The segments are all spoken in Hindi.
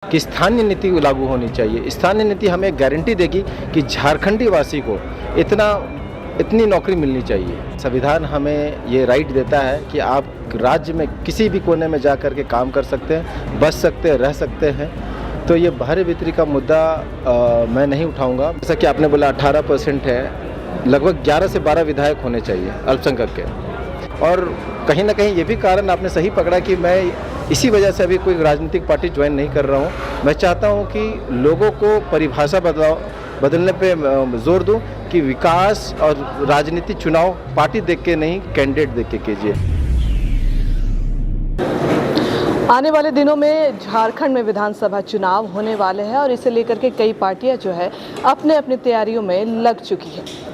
कि स्थानीय नीति लागू होनी चाहिए। स्थानीय नीति हमें गारंटी देगी कि झारखंडी वासी को इतनी नौकरी मिलनी चाहिए। संविधान हमें ये राइट देता है कि आप राज्य में किसी भी कोने में जा कर के काम कर सकते हैं, बस सकते हैं, रह सकते हैं। तो ये बाहरी बिक्री का मुद्दा मैं नहीं उठाऊंगा। जैसा कि आपने बोला 18% है, लगभग 11 से 12 विधायक होने चाहिए अल्पसंख्यक के। और कहीं ना कहीं ये भी कारण आपने सही पकड़ा कि मैं इसी वजह से अभी कोई राजनीतिक पार्टी ज्वाइन नहीं कर रहा हूँ। मैं चाहता हूँ कि लोगों को परिभाषा बदलने पे जोर दूँ कि विकास और राजनीति चुनाव पार्टी देख के नहीं, कैंडिडेट देख के कीजिए। आने वाले दिनों में झारखंड में विधानसभा चुनाव होने वाले हैं और इसे लेकर के कई पार्टियां जो है अपने तैयारियों में लग चुकी है।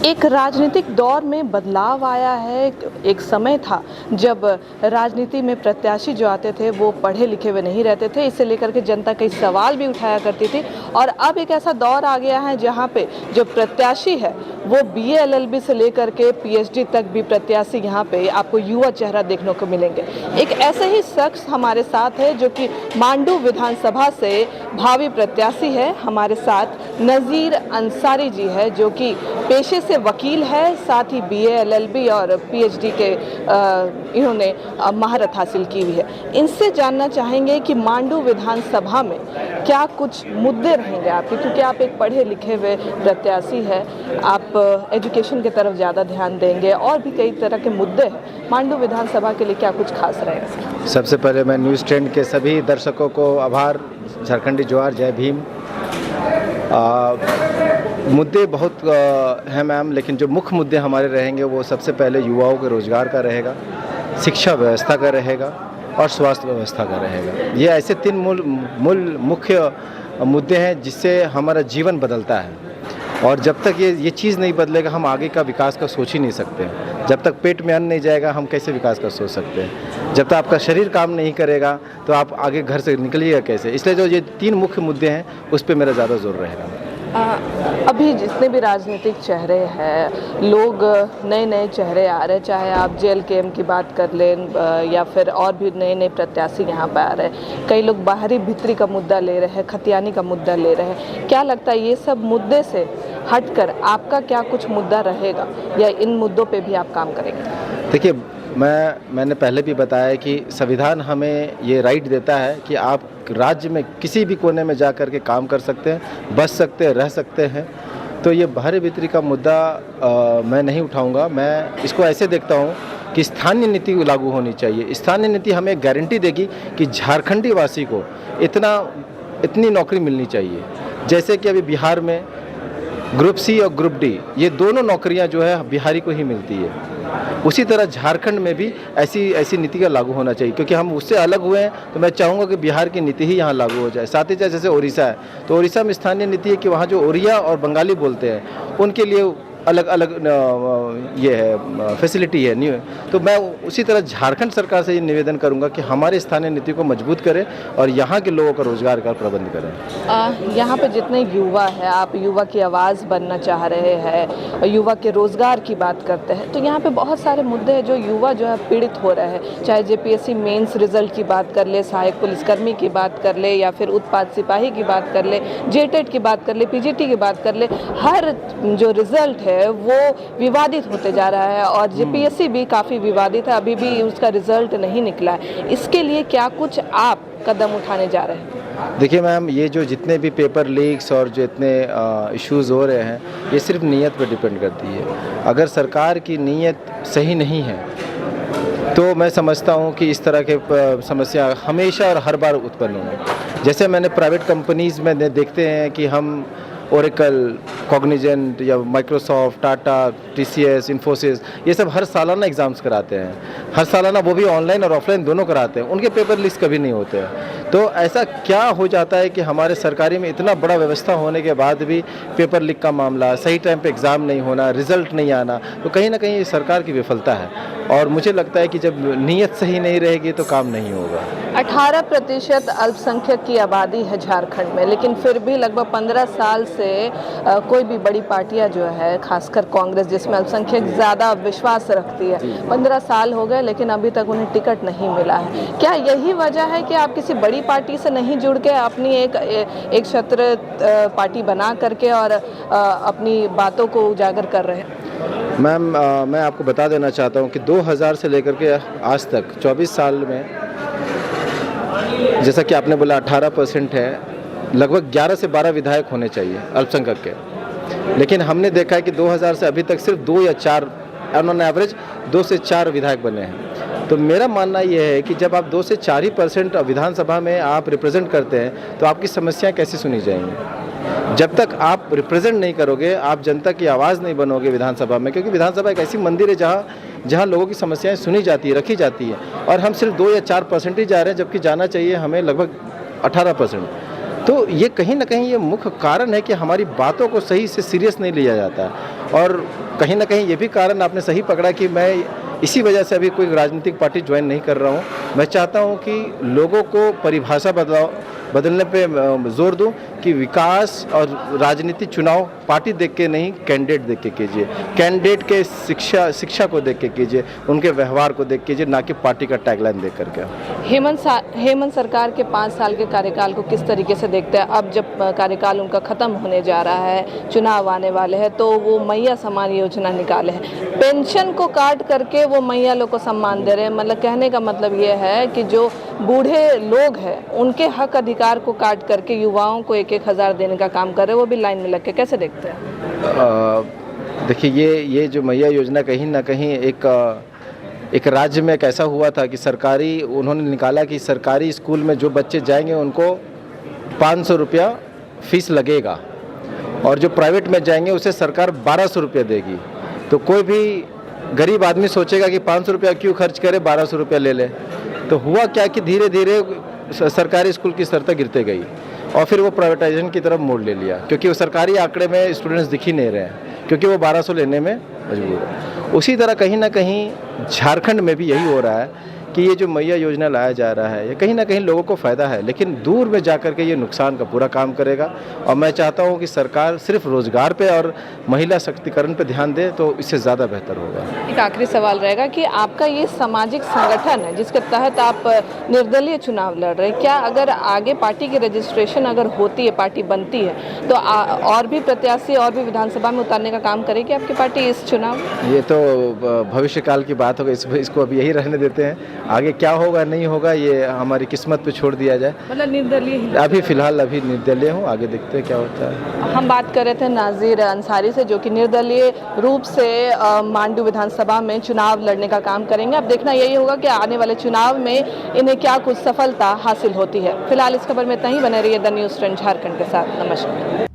एक राजनीतिक दौर में बदलाव आया है। एक समय था जब राजनीति में प्रत्याशी जो आते थे वो पढ़े लिखे हुए नहीं रहते थे, इसे लेकर के जनता कई सवाल भी उठाया करती थी। और अब एक ऐसा दौर आ गया है जहां पे जो प्रत्याशी है वो BA LLB से लेकर के PhD तक भी प्रत्याशी यहाँ पे आपको युवा चेहरा देखने को मिलेंगे। एक ऐसे ही शख्स हमारे साथ है जो कि मांडू विधानसभा से भावी प्रत्याशी है। हमारे साथ नज़ीर अंसारी जी है जो कि पेशे से वकील है, साथ ही BA LLB और PhD के इन्होंने महारत हासिल की हुई है। इनसे जानना चाहेंगे कि मांडू विधानसभा में क्या कुछ मुद्दे रहेंगे आपके, क्योंकि आप एक पढ़े लिखे हुए प्रत्याशी है, आप एजुकेशन की तरफ ज़्यादा ध्यान देंगे और भी कई तरह के मुद्दे हैं। मांडू विधानसभा के लिए क्या कुछ खास रहेगा? सबसे पहले मैं न्यूज़ ट्रेंड के सभी दर्शकों को आभार, झारखंडी जोहार, जय भीम। मुद्दे बहुत हैं मैम, लेकिन जो मुख्य मुद्दे हमारे रहेंगे वो सबसे पहले युवाओं के रोजगार का रहेगा, शिक्षा व्यवस्था का रहेगा और स्वास्थ्य व्यवस्था का रहेगा। ये ऐसे तीन मुख्य मुद्दे हैं जिससे हमारा जीवन बदलता है। और जब तक ये चीज़ नहीं बदलेगा हम आगे का विकास का सोच ही नहीं सकते। जब तक पेट में अन्न नहीं जाएगा हम कैसे विकास का सोच सकते हैं? जब तक आपका शरीर काम नहीं करेगा तो आप आगे घर से निकलिएगा कैसे? इसलिए जो ये तीन मुख्य मुद्दे हैं उस पर मेरा ज़्यादा जोर रहेगा। अभी जितने भी राजनीतिक चेहरे हैं, लोग नए नए चेहरे आ रहे हैं, चाहे आप JLKM की बात कर लें या फिर और भी नए नए प्रत्याशी यहाँ पर आ रहे हैं। कई लोग बाहरी भित्री का मुद्दा ले रहे हैं, खतियानी का मुद्दा ले रहे हैं। क्या लगता है ये सब मुद्दे से हटकर आपका क्या कुछ मुद्दा रहेगा या इन मुद्दों पे भी आप काम करेंगे? देखिए, मैंने पहले भी बताया कि संविधान हमें ये राइट देता है कि आप राज्य में किसी भी कोने में जा कर के काम कर सकते हैं, बस सकते हैं, रह सकते हैं। तो ये बाहरी बिक्री का मुद्दा मैं नहीं उठाऊंगा। मैं इसको ऐसे देखता हूँ कि स्थानीय नीति लागू होनी चाहिए। स्थानीय नीति हमें गारंटी देगी कि झारखंडी वासी को इतनी नौकरी मिलनी चाहिए। जैसे कि अभी बिहार में ग्रुप C और ग्रुप D ये दोनों नौकरियां जो है बिहारी को ही मिलती है, उसी तरह झारखंड में भी ऐसी नीति का लागू होना चाहिए। क्योंकि हम उससे अलग हुए हैं तो मैं चाहूँगा कि बिहार की नीति ही यहाँ लागू हो जाए। साथ ही साथ जैसे उड़ीसा है तो उड़ीसा में स्थानीय नीति है कि वहाँ जो उड़िया और बंगाली बोलते हैं उनके लिए अलग अलग ये है फैसिलिटी है न्यू। तो मैं उसी तरह झारखंड सरकार से ये निवेदन करूंगा कि हमारे स्थानीय नीति को मजबूत करें और यहाँ के लोगों का रोजगार का प्रबंध करें। यहाँ पे जितने युवा है, आप युवा की आवाज़ बनना चाह रहे हैं, युवा के रोजगार की बात करते हैं, तो यहाँ पे बहुत सारे मुद्दे हैं जो युवा जो है पीड़ित हो रहे हैं। चाहे JPSC मेंस रिजल्ट की बात कर ले, सहायक पुलिसकर्मी की बात कर ले या फिर उत्पाद सिपाही की बात कर ले, JTET की बात कर ले, PGT की बात कर ले, हर जो रिजल्ट है वो विवादित होते जा रहा है और JPSC भी काफ़ी विवादित है, अभी भी उसका रिजल्ट नहीं निकला है। इसके लिए क्या कुछ आप कदम उठाने जा रहे हैं? देखिए मैम, ये जो जितने भी पेपर लीक्स और जो इतने इश्यूज़ हो रहे हैं ये सिर्फ नीयत पर डिपेंड करती है। अगर सरकार की नीयत सही नहीं है तो मैं समझता हूँ कि इस तरह के समस्या हमेशा और हर बार उत्पन्न होंगे। जैसे मैंने प्राइवेट कंपनीज़ में देखते हैं कि हम ओरेकल, कॉग्निजेंट या माइक्रोसॉफ्ट, टाटा, TCS, इन्फोसिस ये सब हर सालाना एग्ज़ाम्स कराते हैं। हर सालाना वो भी ऑनलाइन और ऑफलाइन दोनों कराते हैं। उनके पेपर लिस्ट कभी नहीं होते हैं। तो ऐसा क्या हो जाता है कि हमारे सरकारी में इतना बड़ा व्यवस्था होने के बाद भी पेपर लीक का मामला, सही टाइम पे एग्ज़ाम नहीं होना, रिज़ल्ट नहीं आना, तो कहीं ना कहीं ये सरकार की विफलता है। और मुझे लगता है कि जब नीयत सही नहीं रहेगी तो काम नहीं होगा। 18% अल्पसंख्यक की आबादी है झारखंड में, लेकिन फिर भी लगभग 15 साल से कोई भी बड़ी पार्टियां जो है, खासकर कांग्रेस जिसमें अल्पसंख्यक ज़्यादा विश्वास रखती है, 15 साल हो गए लेकिन अभी तक उन्हें टिकट नहीं मिला है। क्या यही वजह है कि आप किसी बड़ी पार्टी से नहीं जुड़ के अपनी एक छत्र पार्टी बना करके और अपनी बातों को उजागर कर रहे हैं? मैम, मैं आपको बता देना चाहता हूँ कि 2000 से लेकर के आज तक 24 साल में, जैसा कि आपने बोला 18% है, लगभग 11 से 12 विधायक होने चाहिए अल्पसंख्यक के, लेकिन हमने देखा है कि 2000 से अभी तक सिर्फ 2 या 4, ऑन एवरेज 2 से 4 विधायक बने हैं। तो मेरा मानना यह है कि जब आप 2 से 4 ही % विधानसभा में आप रिप्रेजेंट करते हैं तो आपकी समस्याएं कैसे सुनी जाएंगी? जब तक आप रिप्रेजेंट नहीं करोगे, आप जनता की आवाज़ नहीं बनोगे विधानसभा में, क्योंकि विधानसभा एक ऐसी मंदिर है जहाँ लोगों की समस्याएं सुनी जाती है, रखी जाती है, और हम सिर्फ 2 या 4% ही जा रहे हैं, जबकि जाना चाहिए हमें लगभग 18%। तो ये कहीं ना कहीं ये मुख्य कारण है कि हमारी बातों को सही से सीरियस नहीं लिया जाता है। और कहीं ना कहीं ये भी कारण आपने सही पकड़ा कि मैं इसी वजह से अभी कोई राजनीतिक पार्टी ज्वाइन नहीं कर रहा हूँ। मैं चाहता हूँ कि लोगों को परिभाषा बदलने पे जोर दूं कि विकास और राजनीति चुनाव पार्टी देख के नहीं, कैंडिडेट देख के कीजिए। कैंडिडेट के शिक्षा को देख के कीजिए, उनके व्यवहार को देख कीजिए, ना कि पार्टी का टैगलाइन देख करके। हेमंत सरकार के 5 साल के कार्यकाल को किस तरीके से देखते हैं? अब जब कार्यकाल उनका ख़त्म होने जा रहा है, चुनाव आने वाले हैं, तो वो मैया सम्मान योजना निकाले हैं, पेंशन को काट करके वो मैया लोग को सम्मान दे रहे हैं। मतलब कहने का मतलब ये है कि जो बूढ़े लोग हैं उनके हक अधिकार को काट करके युवाओं को 1-1 हज़ार देने का काम कर रहे हैं, वो भी लाइन में लग के। कैसे देखते हैं? देखिए, ये जो मैया योजना कहीं ना कहीं एक राज्य में कैसा हुआ था कि उन्होंने निकाला कि सरकारी स्कूल में जो बच्चे जाएंगे उनको 500 रुपया फीस लगेगा, और जो प्राइवेट में जाएंगे उसे सरकार 1200 रुपया देगी। तो कोई भी गरीब आदमी सोचेगा कि 500 रुपया क्यों खर्च करे, 1200 रुपया ले ले। तो हुआ क्या कि धीरे धीरे सरकारी स्कूल की सतह गिरते गई और फिर वो प्राइवेटाइजेशन की तरफ मोड़ ले लिया, क्योंकि वो सरकारी आंकड़े में स्टूडेंट्स दिख ही नहीं रहे हैं, क्योंकि वो 1200 लेने में मजबूर है। उसी तरह कहीं ना कहीं झारखंड में भी यही हो रहा है कि ये जो मैया योजना लाया जा रहा है, ये कहीं ना कहीं लोगों को फ़ायदा है, लेकिन दूर में जाकर के ये नुकसान का पूरा काम करेगा। और मैं चाहता हूँ कि सरकार सिर्फ रोज़गार पे और महिला शक्तिकरण पे ध्यान दे, तो इससे ज़्यादा बेहतर होगा। एक आखिरी सवाल रहेगा कि आपका ये सामाजिक संगठन है जिसके तहत आप निर्दलीय चुनाव लड़ रहे हैं, क्या अगर आगे पार्टी की रजिस्ट्रेशन अगर होती है, पार्टी बनती है, तो और भी प्रत्याशी और भी विधानसभा में उतारने का काम करेगी आपकी पार्टी इस चुनाव? ये तो भविष्य काल की बात होगा, इसको अभी यही रहने देते हैं। आगे क्या होगा नहीं होगा ये हमारी किस्मत पे छोड़ दिया जाए। मतलब निर्दलीय अभी फिलहाल निर्दलीय हूँ, आगे देखते हैं क्या होता है। हम बात कर रहे थे नाजिर अंसारी से, जो कि निर्दलीय रूप से मांडू विधानसभा में चुनाव लड़ने का काम करेंगे। अब देखना यही होगा कि आने वाले चुनाव में इन्हें क्या कुछ सफलता हासिल होती है। फिलहाल इस खबर में इतना ही। बने रहिए द न्यूज़ ट्रेंड झारखंड के साथ। नमस्कार।